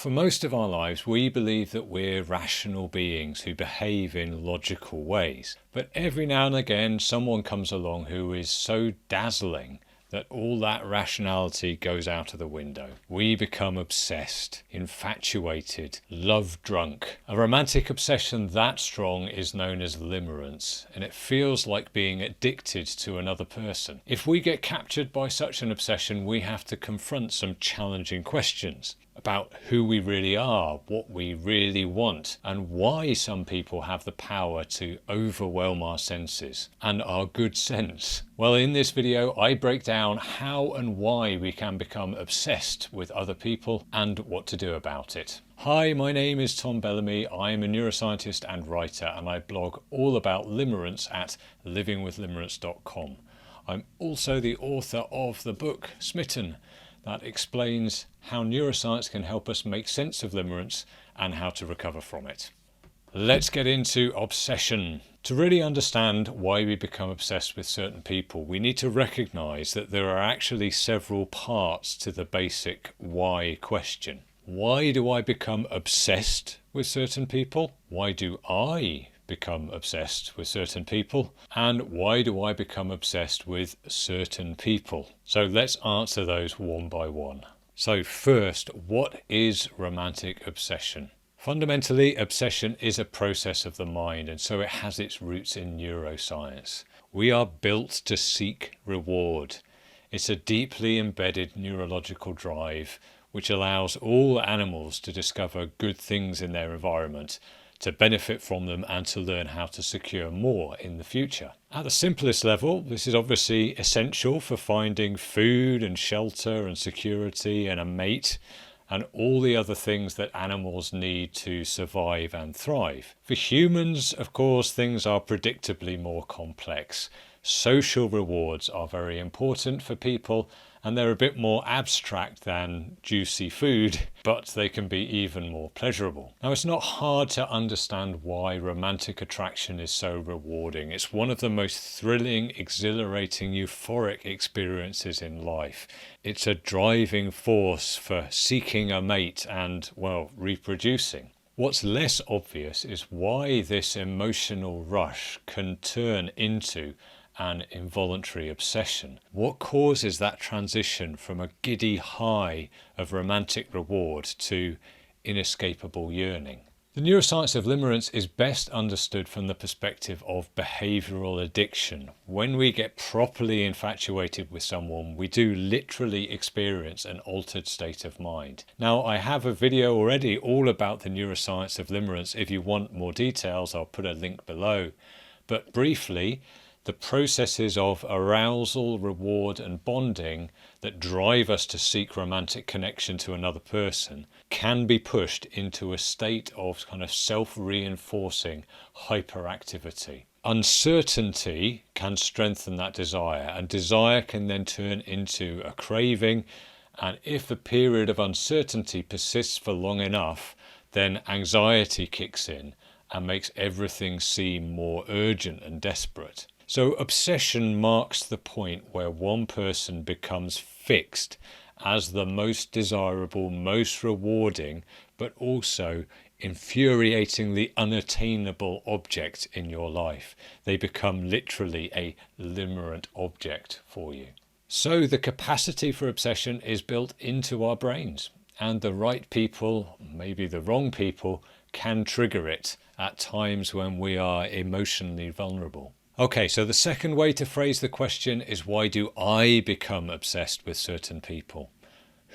For most of our lives, we believe that we're rational beings who behave in logical ways. But every now and again, someone comes along who is so dazzling that all that rationality goes out of the window. We become obsessed, infatuated, love-drunk. A romantic obsession that strong is known as limerence, and it feels like being addicted to another person. If we get captured by such an obsession, we have to confront some challenging questions about who we really are, what we really want, and why some people have the power to overwhelm our senses and our good sense. Well, in this video, I break down how and why we can become obsessed with other people and what to do about it. Hi, my name is Tom Bellamy. I'm a neuroscientist and writer, and I blog all about limerence at livingwithlimerence.com. I'm also the author of the book Smitten, that explains how neuroscience can help us make sense of limerence and how to recover from it. Let's get into obsession. To really understand why we become obsessed with certain people, we need to recognize that there are actually several parts to the basic why question. Why do I become obsessed with certain people? Why do I become obsessed with certain people? And why do I become obsessed with certain people? So let's answer those one by one. So first, what is romantic obsession? Fundamentally, obsession is a process of the mind, and so it has its roots in neuroscience. We are built to seek reward. It's a deeply embedded neurological drive which allows all animals to discover good things in their environment, to benefit from them, and to learn how to secure more in the future. At the simplest level, this is obviously essential for finding food and shelter and security and a mate and all the other things that animals need to survive and thrive. For humans, of course, things are predictably more complex. Social rewards are very important for people, and they're a bit more abstract than juicy food, but they can be even more pleasurable. Now, it's not hard to understand why romantic attraction is so rewarding. It's one of the most thrilling, exhilarating, euphoric experiences in life. It's a driving force for seeking a mate and, well, reproducing. What's less obvious is why this emotional rush can turn into an involuntary obsession. What causes that transition from a giddy high of romantic reward to inescapable yearning? The neuroscience of limerence is best understood from the perspective of behavioral addiction. When we get properly infatuated with someone, we do literally experience an altered state of mind. Now, I have a video already all about the neuroscience of limerence. If you want more details, I'll put a link below. But briefly, the processes of arousal, reward and bonding that drive us to seek romantic connection to another person can be pushed into a state of kind of self-reinforcing hyperactivity. Uncertainty can strengthen that desire, and desire can then turn into a craving, and if the period of uncertainty persists for long enough, then anxiety kicks in and makes everything seem more urgent and desperate. So obsession marks the point where one person becomes fixed as the most desirable, most rewarding, but also infuriatingly unattainable object in your life. They become literally a limerent object for you. So the capacity for obsession is built into our brains, and the right people, maybe the wrong people, can trigger it at times when we are emotionally vulnerable. Okay, so the second way to phrase the question is, why do I become obsessed with certain people?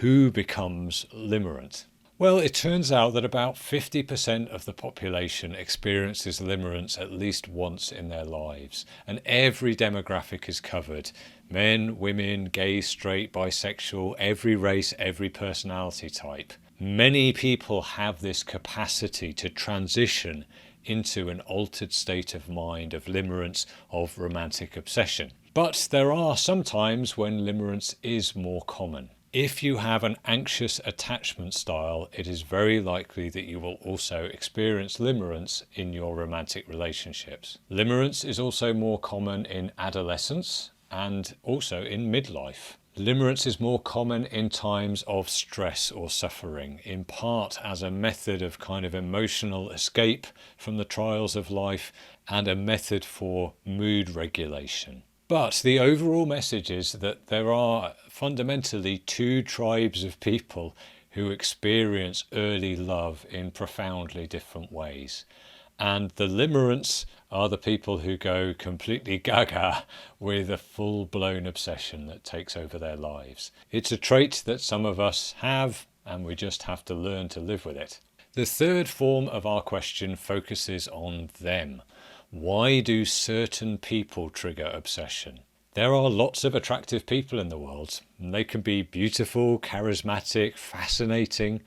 Who becomes limerent? Well, it turns out that about 50% of the population experiences limerence at least once in their lives, and every demographic is covered. Men, women, gay, straight, bisexual, every race, every personality type. Many people have this capacity to transition into an altered state of mind, of limerence, of romantic obsession. But there are some times when limerence is more common. If you have an anxious attachment style, it is very likely that you will also experience limerence in your romantic relationships. Limerence is also more common in adolescence and also in midlife. Limerence is more common in times of stress or suffering, in part as a method of kind of emotional escape from the trials of life and a method for mood regulation. But the overall message is that there are fundamentally two tribes of people who experience early love in profoundly different ways. And the limerents are the people who go completely gaga with a full-blown obsession that takes over their lives. It's a trait that some of us have, and we just have to learn to live with it. The third form of our question focuses on them. Why do certain people trigger obsession? There are lots of attractive people in the world, and they can be beautiful, charismatic, fascinating.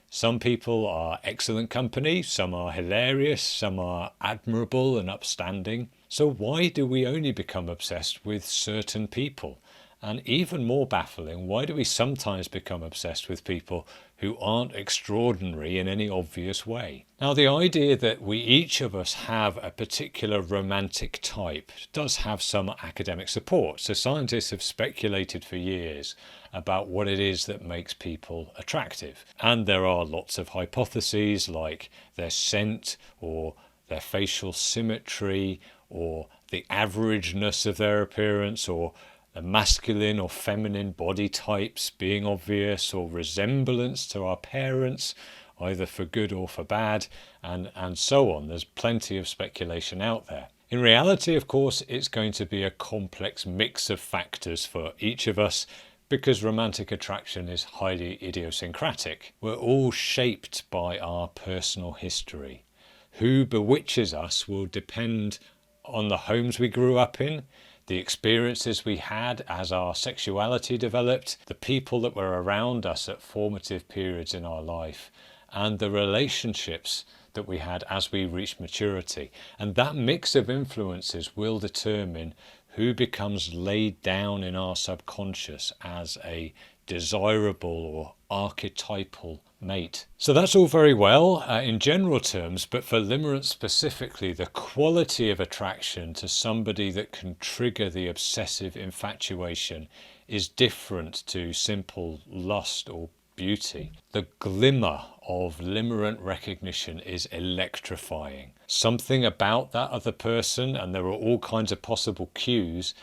Some people are excellent company, some are hilarious, some are admirable and upstanding. So why do we only become obsessed with certain people? And even more baffling, why do we sometimes become obsessed with people who aren't extraordinary in any obvious way? Now, the idea that we each of us have a particular romantic type does have some academic support. So scientists have speculated for years about what it is that makes people attractive. And there are lots of hypotheses like their scent or their facial symmetry or the averageness of their appearance or the masculine or feminine body types being obvious or resemblance to our parents, either for good or for bad, and so on. There's plenty of speculation out there. In reality, of course, it's going to be a complex mix of factors for each of us because romantic attraction is highly idiosyncratic. We're all shaped by our personal history. Who bewitches us will depend on the homes we grew up in, the experiences we had as our sexuality developed, the people that were around us at formative periods in our life, and the relationships that we had as we reached maturity. And that mix of influences will determine who becomes laid down in our subconscious as a desirable or archetypal mate. So that's all very well in general terms, but for limerence specifically, the quality of attraction to somebody that can trigger the obsessive infatuation is different to simple lust or beauty. The glimmer of limerent recognition is electrifying. Something about that other person, and there are all kinds of possible cues,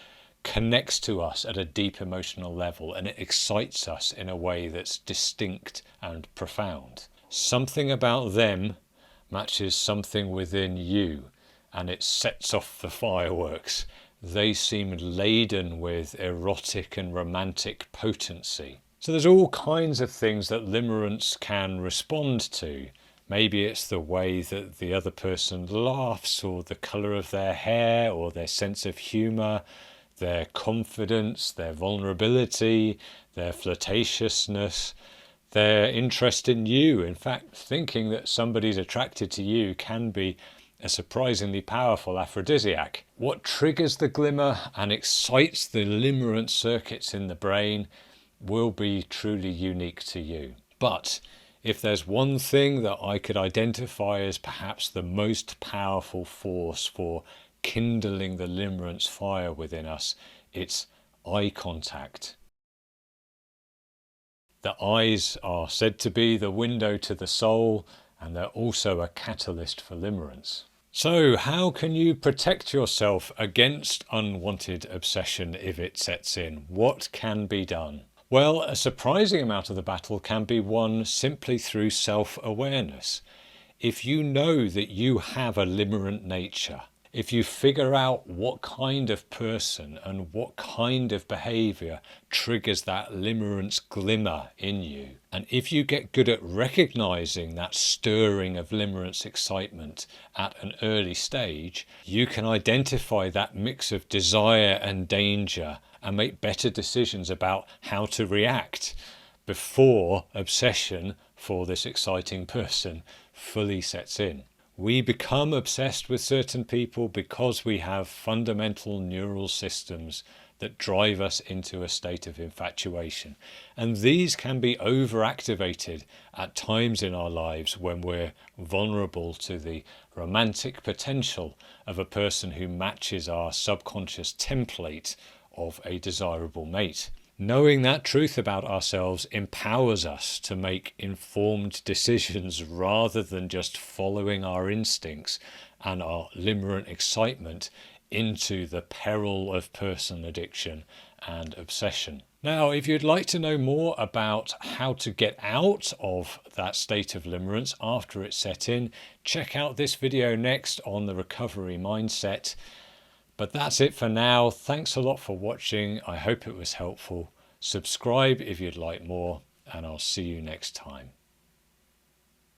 connects to us at a deep emotional level, and it excites us in a way that's distinct and profound. Something about them matches something within you, and it sets off the fireworks. They seem laden with erotic and romantic potency. So there's all kinds of things that limerence can respond to. Maybe it's the way that the other person laughs, or the colour of their hair, or their sense of humour, their confidence, their vulnerability, their flirtatiousness, their interest in you. In fact, thinking that somebody's attracted to you can be a surprisingly powerful aphrodisiac. What triggers the glimmer and excites the limerent circuits in the brain will be truly unique to you. But if there's one thing that I could identify as perhaps the most powerful force for kindling the limerence fire within us, it's eye contact. The eyes are said to be the window to the soul, and they're also a catalyst for limerence. So how can you protect yourself against unwanted obsession if it sets in? What can be done? Well, a surprising amount of the battle can be won simply through self-awareness. If you know that you have a limerent nature, if you figure out what kind of person and what kind of behaviour triggers that limerence glimmer in you, and if you get good at recognising that stirring of limerence excitement at an early stage, you can identify that mix of desire and danger and make better decisions about how to react before obsession for this exciting person fully sets in. We become obsessed with certain people because we have fundamental neural systems that drive us into a state of infatuation. And these can be overactivated at times in our lives when we're vulnerable to the romantic potential of a person who matches our subconscious template of a desirable mate. Knowing that truth about ourselves empowers us to make informed decisions rather than just following our instincts and our limerent excitement into the peril of person addiction and obsession. Now, if you'd like to know more about how to get out of that state of limerence after it's set in, check out this video next on the recovery mindset. But that's it for now. Thanks a lot for watching. I hope it was helpful. Subscribe if you'd like more, and I'll see you next time.